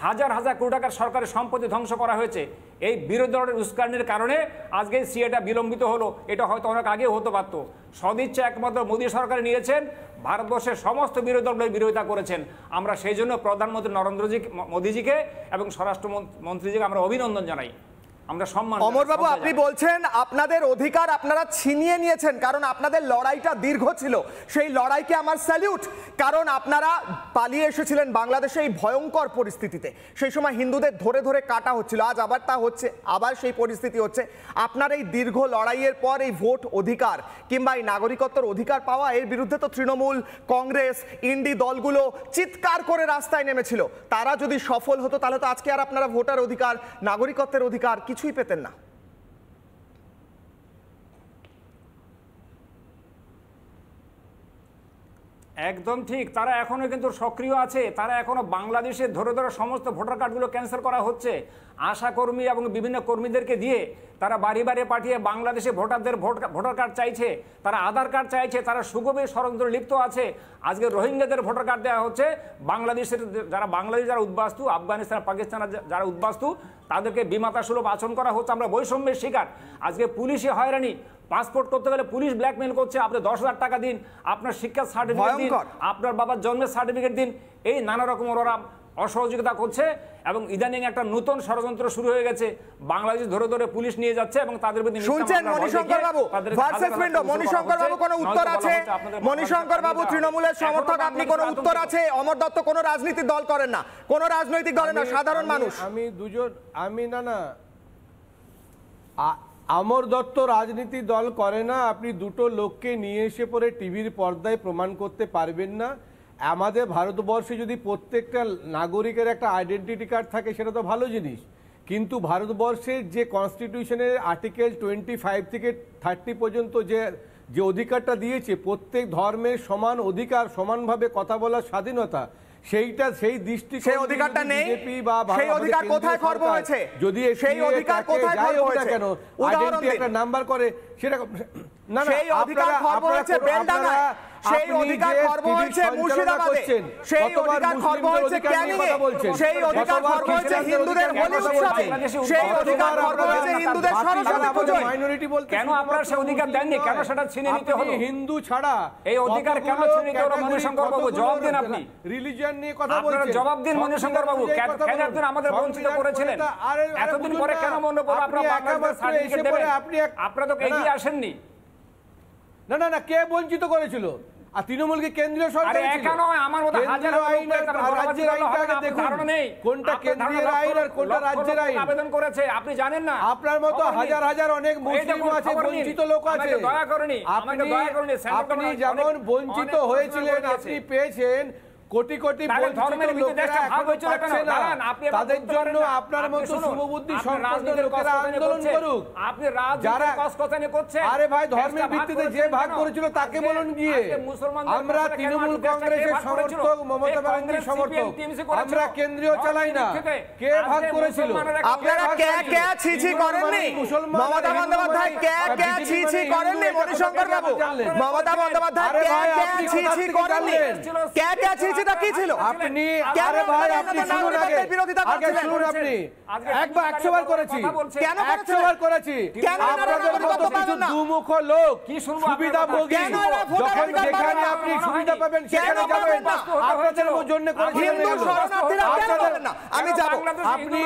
হাজার হাজার কোটি টাকার সরকারি সম্পত্তি ধ্বংস করা হয়েছে। এই বিরোধী দলের উস্কানির কারণে আজকে সিএটা বিলম্বিত হলো। এটা হয়তো অনেক আগে হতে পারত। সদিচ্ছা একমাত্র মোদী সরকার নিয়েছেন, ভারতবর্ষের সমস্ত বিরোধী দলের বিরোধিতা করেছেন। আমরা সেই জন্য প্রধানমন্ত্রী নরেন্দ্র মোদীজিকে এবং স্বরাষ্ট্রমন্ত্রীজিকে আমরা অভিনন্দন জানাই। আমরা সম্মান।
অমরবাবু, আপনি বলছেন আপনাদের অধিকার আপনারা ছিনিয়ে নিয়েছেন, কারণ আপনাদের লড়াইটা দীর্ঘ ছিল। সেই লড়াইকে আমার স্যালিউট, কারণ আপনারা পালিয়ে এসেছিলেন বাংলাদেশে এই ভয়ঙ্কর পরিস্থিতিতে। সেই সময় হিন্দুদের ধরে ধরে কাটা হচ্ছিল, আজ আবার তা হচ্ছে, আবার সেই পরিস্থিতি হচ্ছে। আপনার এই দীর্ঘ লড়াইয়ের পর এই ভোট অধিকার কিংবা এই নাগরিকত্বের অধিকার পাওয়া, এর বিরুদ্ধে তো তৃণমূল, কংগ্রেস, ইন্ডি দলগুলো চিৎকার করে রাস্তায় নেমেছিল। তারা যদি সফল হতো তাহলে তো আজকে আর আপনারা ভোটার অধিকার, নাগরিকত্বের অধিকার কিছুই পেতেন না।
একদম ঠিক, তারা এখনো কিন্তু সক্রিয় আছে। তারা এখনো বাংলাদেশে ধরে ধরে সমস্ত ভোটার কার্ডগুলো ক্যান্সেল করা হচ্ছে। আশাকর্মী এবং বিভিন্ন কর্মীদেরকে দিয়ে তারা বাড়ি বাড়ি পাঠিয়ে বাংলাদেশে ভোটারদের ভোটার কার্ড চাইছে, তারা আধার কার্ড চাইছে, তারা সুগভীর ষড়যন্ত্র লিপ্ত আছে। আজকে রোহিঙ্গাদের ভোটার কার্ড দেওয়া হচ্ছে। বাংলাদেশের যারা উদ্বাস্তু, আফগানিস্তান, পাকিস্তান যারা উদ্বাস্তু, তাদেরকে বিমাতা সুলভ আচরণ করা হচ্ছে। আমরা বৈষম্যের শিকার। আজকে পুলিশে হয়রানি, পাসপোর্ট করতে গেলে পুলিশ ব্ল্যাকমেল করছে, আপনি 10,000 টাকা দিন, আপনার শিক্ষার সার্টিফিকেট দিন, আপনার বাবার জন্মের সার্টিফিকেট দিন। এই নানা রকম ওরা অসহযোগিতা করছে এবং ইদানিং একটা নতুন ষড়যন্ত্র শুরু হয়ে গেছে। বাংলাদেশ ধরে ধরে পুলিশ নিয়ে যাচ্ছে এবং তাদের বিরুদ্ধে
শুনছেন মণিশঙ্কর বাবু ভার্সেস উইন্ডো। মণিশঙ্কর বাবু কোনো উত্তর আছে? মণিশঙ্কর বাবু তৃণমূলের সমর্থক, আপনি কোনো উত্তর আছে? অমর দত্ত কোনো রাজনীতির দল করেন না, কোনো রাজনৈতিক দলে না, সাধারণ মানুষ।
অমর দত্ত রাজনীতি দল করে না। আপনি দুটো লোককে নিয়ে এসে পরে টিভির পর্দায় প্রমাণ করতে পারবেন না। আমাদের ভারতবর্ষে যদি প্রত্যেকটা নাগরিকের একটা আইডেন্টিটি কার্ড থাকে সেটা তো ভালো জিনিস, কিন্তু ভারতবর্ষের যে কনস্টিটিউশনের আর্টিকেল 25 থেকে 30 পর্যন্ত যে অধিকারটা দিয়েছে, প্রত্যেক ধর্মের সমান অধিকার, সমানভাবে কথা বলার স্বাধীনতা, সেইটা সেই দৃষ্টিকোণ,
সেই অধিকারটা নেই। সেই অধিকার কোথায় খর্ব হয়েছে?
যদি
সেই অধিকার কোথায় খর্ব হয়েছে?
কেন আইডেন্টিটি একটা নাম্বার করে সেটা না,
সেই অধিকার খর্ব হয়েছে বেলডাঙ্গায়, সেই অধিকার খর্ব হয়েছে মুর্শিদাবাদে, সেই অধিকার খর্ব হয়েছে ক্যানিংয়ে, সেই অধিকার খর্ব হয়েছে হিন্দুদের হোলি উৎসবে, সেই অধিকার খর্ব হয়েছে হিন্দুদের সরস্বতী পূজায়।
মাইনরিটি বলতে
কেন আপনারা সেই অধিকার দেননি? কেন সেটা ছিনে নিতে হলো?
হিন্দু ছাড়া
এই অধিকার কেন ছিনে নিতে হলো? মণিশঙ্কর বাবু জবাব দিন। আপনি
রিলিজিয়ন নিয়ে কথা বলছেন,
আপনারা জবাব দিন মণিশঙ্কর বাবু। কেন আপনি আমাদের বঞ্চিত করেছিলেন? এতদিন পরে কেন মনে পড়লো আপনারা বাংলাদেশের সার্টিফিকেট দেবেন? আপনারা তো এগিয়ে আসেননি।
না না না, কে বঞ্চিত করেছিল? আর তৃণমূলকে কেন্দ্রীয় সরকার কোনটা কেন্দ্রীয় আইন আর কোনটা রাজ্যের আইন
আবেদন করেছে আপনি জানেন না?
আপনার মতো হাজার হাজার অনেক মুসলিম আছে, বঞ্চিত লোক আছে। আপনি যেমন বঞ্চিত হয়েছিলেন, আপনি পেয়েছেন কোটি কোটি তাদের জন্য আপনার মতো শুভবুদ্ধি সম্পন্ন লোকেরা আন্দোলন করুক। আরে ভাই, ধর্মের ভিত্তিতে যে ভাগ করেছিল তাকে বলুন গিয়ে। আমরা তৃণমূল কংগ্রেসের সমর্থক, মমতা ব্যানার্জির সমর্থক, আমরা কেন্দ্রীয় চালাই না। কে ভাগ করেছিল?
আপনারা কে কে ছিছি করেননি? মমতা বন্দ্যোপাধ্যায় কে কে ছিছি করেননি? মণিশঙ্কর বাবু, মমতা বন্দ্যোপাধ্যায় কে কে ছিছি করেননি? কে কে ছিছিটা কি ছিল?
আপনি আরে ভাই, আপনি শুনুন, আগে শুনুন। আপনি একবার 100 বার করেছি, কেন 100 বার করেছি? আপনাদের মতো কিছু দুমুখ লোক সুবিধাভোগী, যখন যেখানে আপনি সুবিধা পাবেন সেখানে যাবেন। আপনাদের জন্য করেছিলেন।
আমি যাব।
আপনি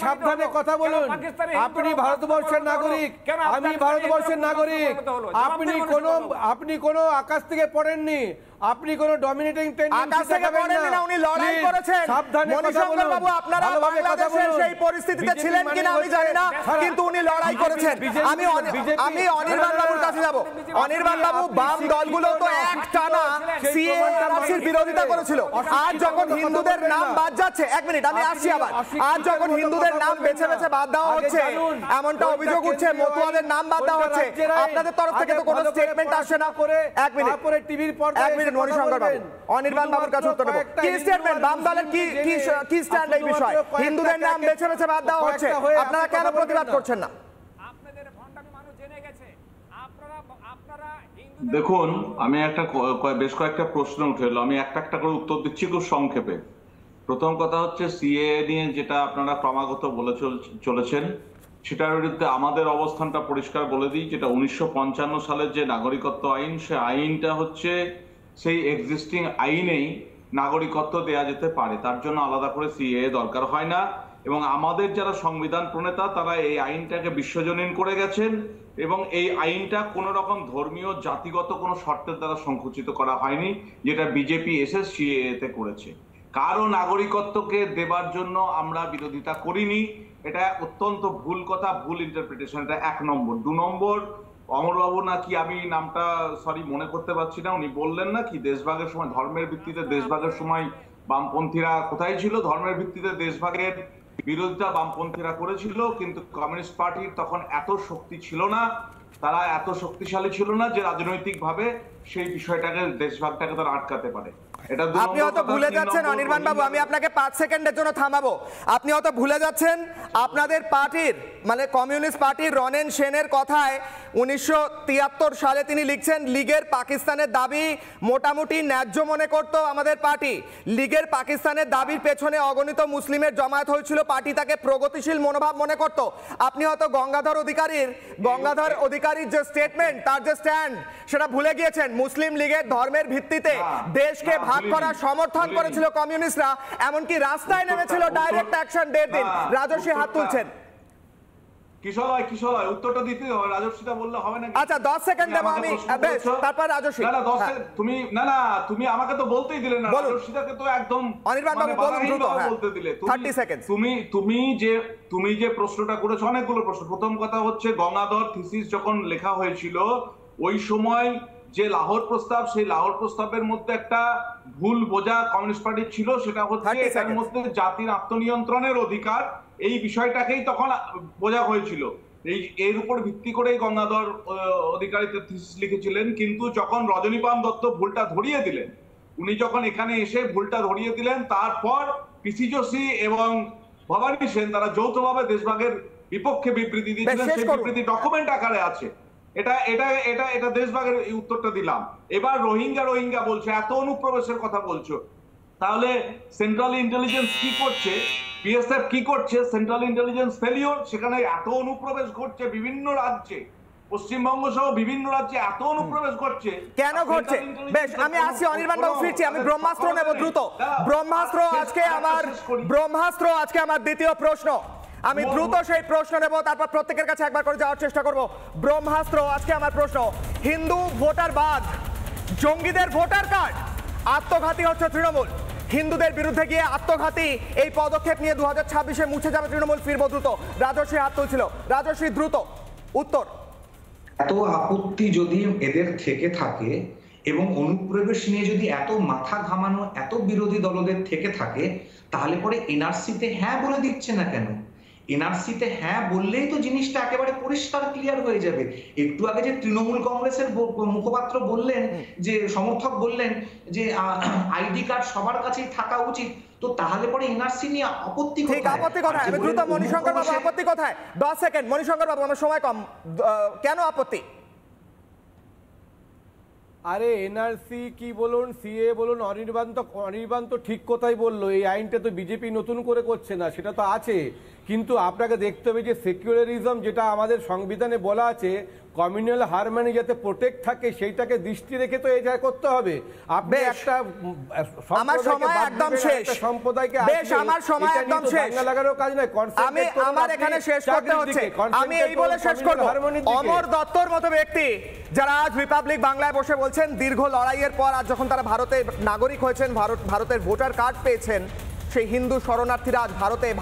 সাবধানে কথা বলুন। আপনি ভারতবর্ষের নাগরিক, আমি ভারতবর্ষের নাগরিক। আপনি কোনো আকাশ থেকে পড়েননি, আপনি কোন ডমিনেটিং টেন্ডেন্সি দেখাবেন না।
উনি লড়াই করেছেন। মণিশঙ্কর বাবু, আপনারা বাংলাদেশের সেই পরিস্থিতিতে ছিলেন কিনা আমি জানি না, কিন্তু উনি লড়াই করেছেন। আমি অনির্বাণ বাবুর কাছে যাব। অনির্বাণ বাবু, বাম দলগুলো তো একটানা সিএএর বিরোধিতা করেছিল। আজ যখন হিন্দুদের নাম বাদ যাচ্ছে, এক মিনিট আমি আসছি আবার, আজ যখন হিন্দুদের নাম বেছে বেছে বাদ দেওয়া হচ্ছে, এমনটা অভিযোগ উঠছে, মতুয়াদের নাম বাদ দেওয়া হচ্ছে, আপনাদের তরফ থেকে তো কোনো স্টেটমেন্ট আসছে না। এক মিনিট,
তারপরে টিভির পর্দায়
মণিশঙ্কর বাবু, অনির্বাণ বাবুর কাছে উত্তর দেব। কি স্টেটমেন্ট, বাম দলের কি স্ট্যান্ড এই বিষয়ে? হিন্দুদের নাম বেছে বেছে বাদ দেওয়া হচ্ছে, আপনারা কেন প্রতিবাদ করছেন না?
দেখুন, আমি বেশ কয়েকটা প্রশ্ন উঠে এলো, আমি একটা একটা করে উত্তর দিচ্ছি খুব সংক্ষেপে। প্রথম কথা হচ্ছে সিএএ নিয়ে যেটা আপনারা ক্রমাগত বলে চলেছেন, সেটার বিরুদ্ধে আমাদের অবস্থানটা পরিষ্কার বলে দিই। যেটা 1955 সালের যে নাগরিকত্ব আইন, সে আইনটা হচ্ছে সেই এক্সিস্টিং আইনেই নাগরিকত্ব দেয়া যেতে পারে, তার জন্য আলাদা করে সিএএ দরকার হয় না। এবং আমাদের যারা সংবিধান প্রণেতা তারা এই আইনটাকে বিশ্বজনীন করে গেছেন এবং এই আইনটা কোনো রকম ধর্মীয় জাতিগত কোনো শর্তের দ্বারা সংকুচিত করা হয়নি, যেটা বিজেপি সিএএতে করেছে। কারো নাগরিকত্বকে দেবার জন্য আমরা বিরোধিতা করিনি, এটা অত্যন্ত ভুল কথা, ভুল ইন্টারপ্রিটেশন। এটা 1 নম্বর। 2 নম্বর, অমরবাবু নাকি, আমি নামটা সরি মনে করতে পারছি না, উনি বললেন না কি দেশভাগের সময়, ধর্মের ভিত্তিতে দেশভাগের সময় বামপন্থীরা কোথায় ছিল? ধর্মের ভিত্তিতে দেশভাগের বিরোধিতা বামপন্থীরা করেছিল, কিন্তু কমিউনিস্ট পার্টির তখন এত শক্তি ছিল না, তারা এত শক্তিশালী ছিল না যে রাজনৈতিকভাবে সেই বিষয়টাকে, দেশভাগটাকে তারা আটকাতে পারে।
আপনি হয়তো ভুলে যাচ্ছেন অনির্বাণ বাবু, আমি আপনাকে 5 সেকেন্ডের জন্য থামাবো। আপনি হয়তো ভুলে যাচ্ছেন আপনাদের পার্টির মানে কমিউনিস্ট পার্টির রনেন সেনের কথায় 1973 সালে তিনি লিখছেন, লীগের পাকিস্তানের দাবি মোটামুটি ন্যায্য মনে করত আমাদের পার্টি। লীগের পাকিস্তানের দাবির পেছনে অগণিত মুসলিমের জমায়েত হয়েছিল, পার্টি তাকে প্রগতিশীল মনোভাব মনে করত। আপনি হয়তো গঙ্গাধর অধিকারীর যে স্টেটমেন্ট, তার যে স্ট্যান্ড, সেটা ভুলে গিয়েছেন। মুসলিম লীগের ধর্মের ভিত্তিতে দেশকে ভাগ করার সমর্থন করেছিল কমিউনিস্টরা, এমনকি রাস্তায় নেমেছিল ডাইরেক্ট অ্যাকশন 1.5 দিন। রাজস্বী হাত তুলছেন।
কিশোর উত্তরটা দিতে হবে, রাজস্বীটা বললে হবে না।
আচ্ছা 10 সেকেন্ড দেব আমি, বেশ, তারপর রাজস্বী।
না তুমি আমাকে তো বলতেই দিলে না, রাজস্বীটাকে তো একদম
অনির্বাণ বাবু বলুন দ্রুত,
বলতে দিলে।
30 সেকেন্ড।
তুমি যে প্রশ্নটা করেছো, অনেকগুলো প্রশ্ন। প্রথম কথা হচ্ছে, গঙ্গাধর থিসিস যখন লেখা হয়েছিল ওই সময় যে লাহোর প্রস্তাব, সেই লাহোর প্রস্তাবের মধ্যে একটা ভুল বোঝা কমিউনিস্ট পার্টির ছিল, সেটা হচ্ছে এর মধ্যে জাতির আত্মনিয়ন্ত্রণের অধিকার, এই বিষয়টাকেই তখন বোঝা হয়েছিল। এর উপর ভিত্তি করেই গঙ্গাধর অধিকারী থিসিস লিখেছিলেন। কিন্তু যখন রজনীকান্ত দত্ত ভুলটা ধরিয়ে দিলেন, উনি যখন এখানে এসে ভুলটা ধরিয়ে দিলেন, তারপর পিসি যোশী এবং ভবানী সেন তারা যৌথভাবে দেশভাগের বিপক্ষে বিবৃতি দিয়েছিলেন। সেই বিবৃতি ডকুমেন্ট আকারে আছে। এটা দেশভাগের উত্তরটা দিলাম। এবার রোহিঙ্গা বলছে, এত অনুপ্রবেশের কথা বলছো, তাহলে সেন্ট্রাল ইন্টেলিজেন্স কি করছে? বিএসএফ কি করছে? Central intelligence failure. সেখানে এত অনুপ্রবেশ ঘটছে বিভিন্ন রাজ্যে, পশ্চিমবঙ্গ সহ বিভিন্ন রাজ্যে এত অনুপ্রবেশ ঘটছে,
কেন ঘটছে? বেশ, আমি আসছি অনির্বাণ বাবু, ফিরছি। আমি ব্রহ্মাস্ত্র নেব দ্রুত। ব্রহ্মাস্ত্র আজকে আমার দ্বিতীয় প্রশ্ন। আমি দ্রুত সেই প্রশ্ন নেব, তারপর প্রত্যেকের কাছে একবার করে যাওয়ার চেষ্টা করব। ব্রহ্মাস্ত্র আজকে আমার প্রশ্ন, হিন্দু ভোটার বাদ, জঙ্গিদের ভোটার কার্ড, আত্মঘাতী হচ্ছে তৃণমূল। হিন্দুদের বিরুদ্ধে গিয়ে আত্মঘাতী এই পদক্ষেপ নিয়ে 2026-এ মুছে যাবে তৃণমূল, ফিরবো দ্রুত। রাজস্বী হাত তুলছিল, রাজস্বী দ্রুত উত্তর।
এত আপত্তি যদি এদের থেকে থাকে এবং অনুপ্রবেশ নিয়ে যদি এত মাথা ঘামানো এত বিরোধী দলদের থেকে থাকে, তাহলে পরে এনআরসিতে হ্যাঁ বলে দিচ্ছে না কেন? এনআরসিতে হ্যাঁ বললেই তো জিনিসটা একেবারে পরিষ্কার ক্লিয়ার হয়ে যাবে। একটু আগে যে তৃণমূল কংগ্রেসের মুখপাত্র বললেন, যে সমর্থক বললেন যে আইডি কার্ড সবার কাছেই থাকা উচিত, তো তাহলে পরে এনআরসি নিয়ে আপত্তি কোথায়?
ঠিক, আপত্তি কোথায়? আমি দ্রুত, মণিশঙ্কর বাবু আপত্তি কোথায়? 10 সেকেন্ড মণিশঙ্কর বাবু, আমার সময় কম, কেন আপত্তি?
আরে এনআরসি কি বলুন, সিএ বলুন, অনির্বাণ তো ঠিক কথাই বললো। এই আইনটা তো বিজেপি নতুন করে করছে না, সেটা তো আছে। কিন্তু আপনাকে দেখতে হবে যে সেকুলারিজম যেটা আমাদের সংবিধানে বলা আছে, কমিউনাল হারমনি যাতে প্রোটেক্ট থাকে, সেইটাকে দৃষ্টি রেখে তো এটা করতে হবে। আপনি একটা
আমার সময় একদম শেষ,
সম্প্রদায়কে
বেশ আমার সময় একদম শেষ,
লাগানোর কাজ নয়।
আমি আমার এখানে শেষ করতে হচ্ছে, আমি এই বলে শেষ করব। অমর দত্তর মতো ব্যক্তি যারা আজ রিপাবলিক বাংলায় বসে বলছেন দীর্ঘ লড়াইয়ের পর আজ যখন তারা ভারতের নাগরিক হয়েছেন, ভারতের ভোটার কার্ড পেয়েছেন, সেই হিন্দু শরণার্থীরা আজ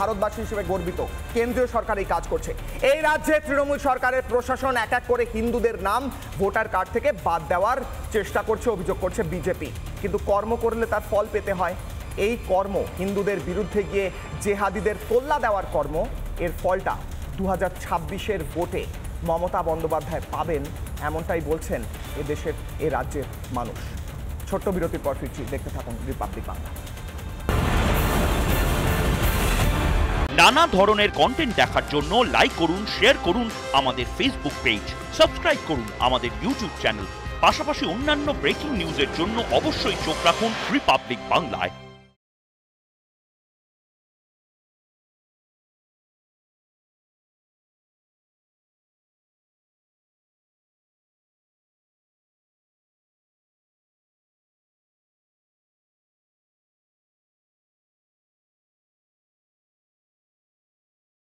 ভারতবাসী হিসেবে গর্বিত। কেন্দ্রীয় সরকার এই কাজ করছে। এই রাজ্যে তৃণমূল সরকারের প্রশাসন এক এক করে হিন্দুদের নাম ভোটার কার্ড থেকে বাদ দেওয়ার চেষ্টা করছে, অভিযোগ করছে বিজেপি। কিন্তু কর্ম করলে তার ফল পেতে হয়। এই কর্ম, হিন্দুদের বিরুদ্ধে গিয়ে জেহাদিদের তোল্লা দেওয়ার কর্ম, এর ফলটা 2026-এর ভোটে মমতা বন্দ্যোপাধ্যায় পাবেন, এমনটাই বলছেন এদেশের এ রাজ্যের মানুষ। ছোট্ট বিরতির পর ফিরছি, দেখতে থাকুন রিপাবলিক বাংলা।
নানা ধরনের কন্টেন্ট দেখার জন্য লাইক করুন, শেয়ার করুন আমাদের ফেসবুক পেজ, সাবস্ক্রাইব করুন আমাদের ইউটিউব চ্যানেল। পাশাপাশি অন্যান্য ব্রেকিং নিউজের জন্য অবশ্যই চোখ রাখুন রিপাবলিক বাংলায়।